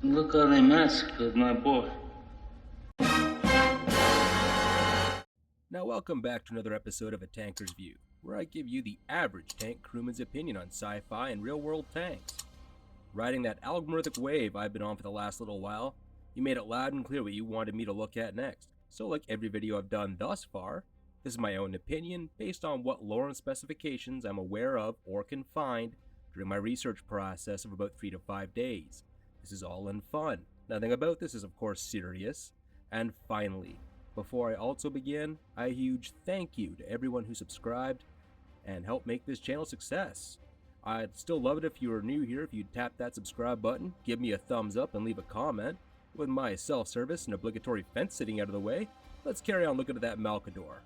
Look how they massacred my boy. Now welcome back to another episode of A Tanker's View, where I give you the average tank crewman's opinion on sci-fi and real-world tanks. Riding that algorithmic wave I've been on for the last little while, you made it loud and clear what you wanted me to look at next. So like every video I've done thus far, this is my own opinion based on what lore and specifications I'm aware of or can find during my research process of about 3 to 5 days. This is all in fun. Nothing about this is of course serious. And finally, before I also begin, a huge thank you to everyone who subscribed and helped make this channel a success. I'd still love it if you were new here, if you'd tap that subscribe button, give me a thumbs up and leave a comment. With my self-service and obligatory fence sitting out of the way, let's carry on looking at that Malcador.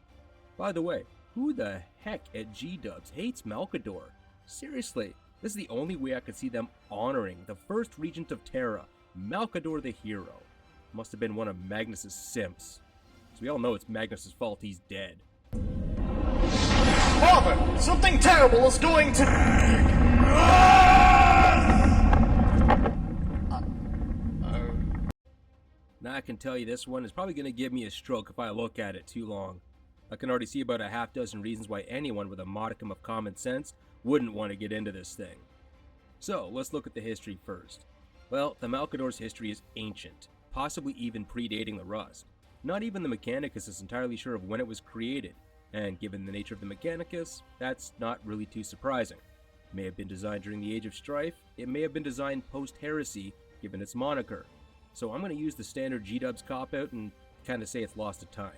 By the way, who the heck at Geedubs hates Malcador? Seriously, this is the only way I could see them honoring the first regent of Terra, Malcador the hero. Must have been one of Magnus's simps. So we all know it's Magnus's fault he's dead. Father, something terrible is going to... Now I can tell you this one is probably going to give me a stroke if I look at it too long. I can already see about a half dozen reasons why anyone with a modicum of common sense wouldn't want to get into this thing. So let's look at the history first. Well, the Malcador's history is ancient, possibly even predating the Rust. Not even the Mechanicus is entirely sure of when it was created, and given the nature of the Mechanicus, that's not really too surprising. It may have been designed during the Age of Strife, it may have been designed post-heresy, given its moniker. So I'm going to use the standard Geedubs cop-out and kind of say it's lost to time.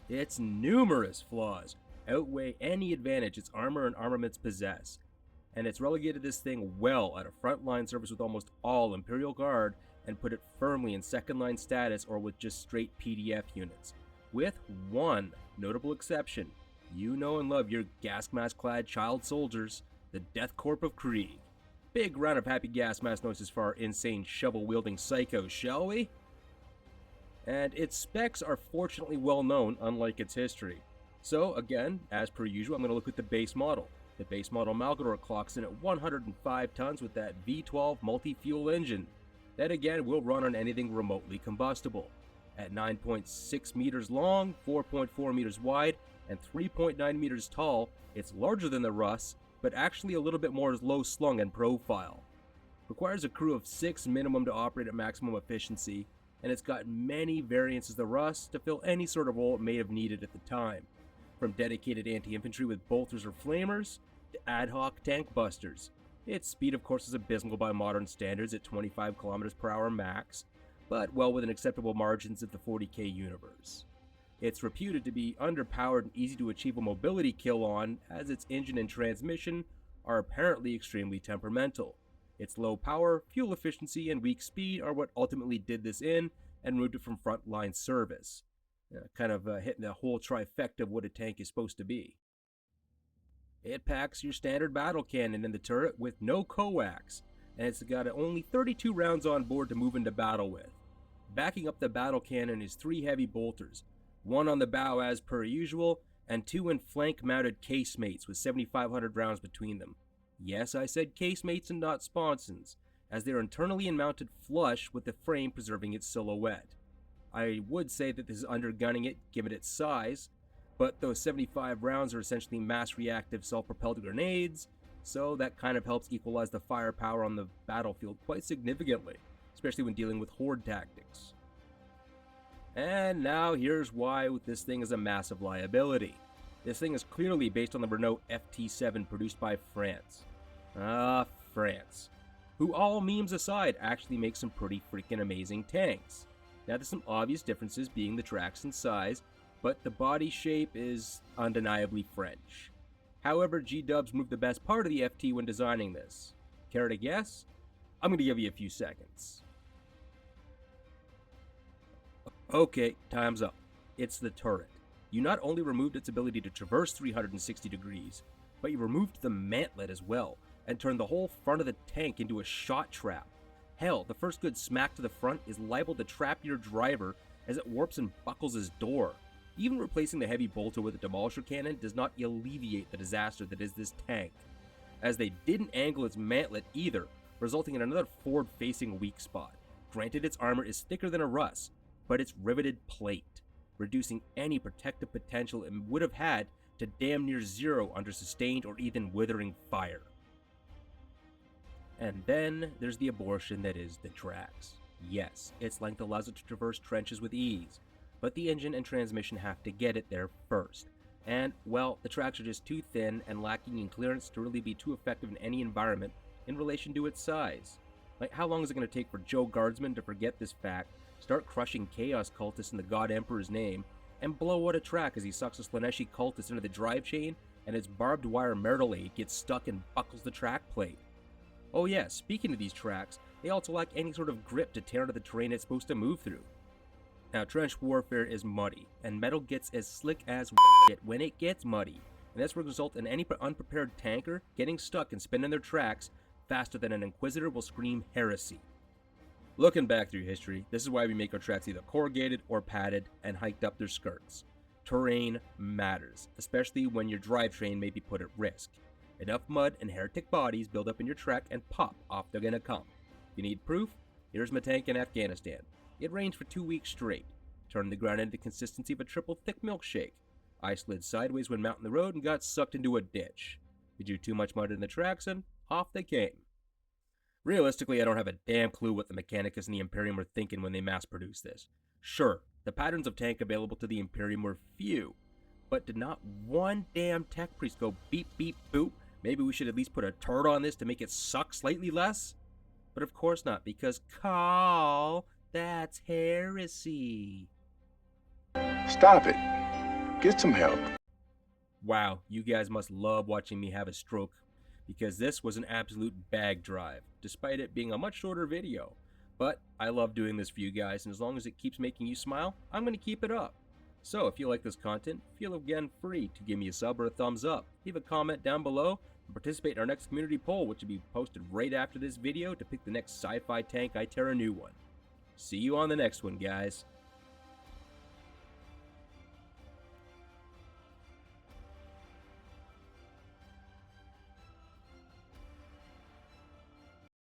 Its numerous flaws outweigh any advantage its armor and armaments possess, and it's relegated this thing well at a frontline service with almost all Imperial Guard and put it firmly in second-line status or with just straight PDF units. With one notable exception, you know and love your gas mask-clad child soldiers, the Death Corp of Krieg. Big round of happy gas mask noises for our insane shovel-wielding psychos, shall we? And its specs are fortunately well known, unlike its history. So again, as per usual, I'm going to look at the base model. The base model Malcador clocks in at 105 tons with that V12 multi-fuel engine. That again will run on anything remotely combustible. At 9.6 meters long, 4.4 meters wide, and 3.9 meters tall, it's larger than the Rust, but actually a little bit more low slung and profile. Requires a crew of 6 minimum to operate at maximum efficiency, and it's got many variants as the Rust to fill any sort of role it may have needed at the time. From dedicated anti-infantry with bolters or flamers, to ad hoc tank busters. Its speed of course is abysmal by modern standards at 25 kilometers per hour max, but well within acceptable margins of the 40K universe. It's reputed to be underpowered and easy to achieve a mobility kill on, as its engine and transmission are apparently extremely temperamental. Its low power, fuel efficiency, and weak speed are what ultimately did this in and removed it from frontline service. Hitting the whole trifecta of what a tank is supposed to be. It packs your standard battle cannon in the turret with no coax, and it's got only 32 rounds on board to move into battle with. Backing up the battle cannon is 3 heavy bolters, 1 on the bow as per usual, and 2 in flank-mounted casemates with 7,500 rounds between them. Yes, I said casemates and not sponsons, as they are internally mounted flush with the frame preserving its silhouette. I would say that this is undergunning it given its size, but those 75 rounds are essentially mass-reactive self-propelled grenades, so that kind of helps equalize the firepower on the battlefield quite significantly, especially when dealing with horde tactics. And now here's why this thing is a massive liability. This thing is clearly based on the Renault FT7 produced by France. France. Who, all memes aside, actually makes some pretty freaking amazing tanks. Now there's some obvious differences being the tracks and size, but the body shape is undeniably French. However, Geedubs moved the best part of the FT when designing this. Care to guess? I'm going to give you a few seconds. Okay, time's up. It's the turret. You not only removed its ability to traverse 360 degrees, but you removed the mantlet as well, and turned the whole front of the tank into a shot trap. Hell, the first good smack to the front is liable to trap your driver as it warps and buckles his door. Even replacing the heavy bolter with a demolisher cannon does not alleviate the disaster that is this tank, as they didn't angle its mantlet either, resulting in another forward-facing weak spot. Granted, its armor is thicker than a Russ, but it's riveted plate, reducing any protective potential it would have had to damn near zero under sustained or even withering fire. And then there's the abortion that is the Vraks. Yes, its length allows it to traverse trenches with ease, but the engine and transmission have to get it there first. And, well, the tracks are just too thin and lacking in clearance to really be too effective in any environment in relation to its size. Like, how long is it going to take for Joe Guardsman to forget this fact, start crushing Chaos cultists in the God Emperor's name, and blow out a track as he sucks a Slaneshi cultist into the drive chain and its barbed wire metal aid gets stuck and buckles the track plate? Oh yeah, speaking of these tracks, they also lack any sort of grip to tear into the terrain it's supposed to move through. Now, trench warfare is muddy, and metal gets as slick as shit when it gets muddy, and this will result in any unprepared tanker getting stuck and spinning their tracks faster than an Inquisitor will scream heresy. Looking back through history, this is why we make our tracks either corrugated or padded and hiked up their skirts. Terrain matters, especially when your drivetrain may be put at risk. Enough mud and heretic bodies build up in your track and pop, off they're gonna come. You need proof? Here's my tank in Afghanistan. It rained for 2 weeks straight, turned the ground into the consistency of a triple thick milkshake. I slid sideways when mounting the road and got sucked into a ditch. We drew too much mud in the tracks and off they came. Realistically, I don't have a damn clue what the Mechanicus and the Imperium were thinking when they mass-produced this. Sure, the patterns of tank available to the Imperium were few, but did not one damn tech priest go beep beep boop, maybe we should at least put a turret on this to make it suck slightly less? But of course not, because Carl, that's heresy. Stop it. Get some help. Wow, you guys must love watching me have a stroke, because this was an absolute bag drive, despite it being a much shorter video. But I love doing this for you guys, and as long as it keeps making you smile, I'm going to keep it up. So if you like this content, feel again free to give me a sub or a thumbs up, leave a comment down below, and participate in our next community poll, which will be posted right after this video to pick the next sci-fi tank I tear a new one. See you on the next one, guys.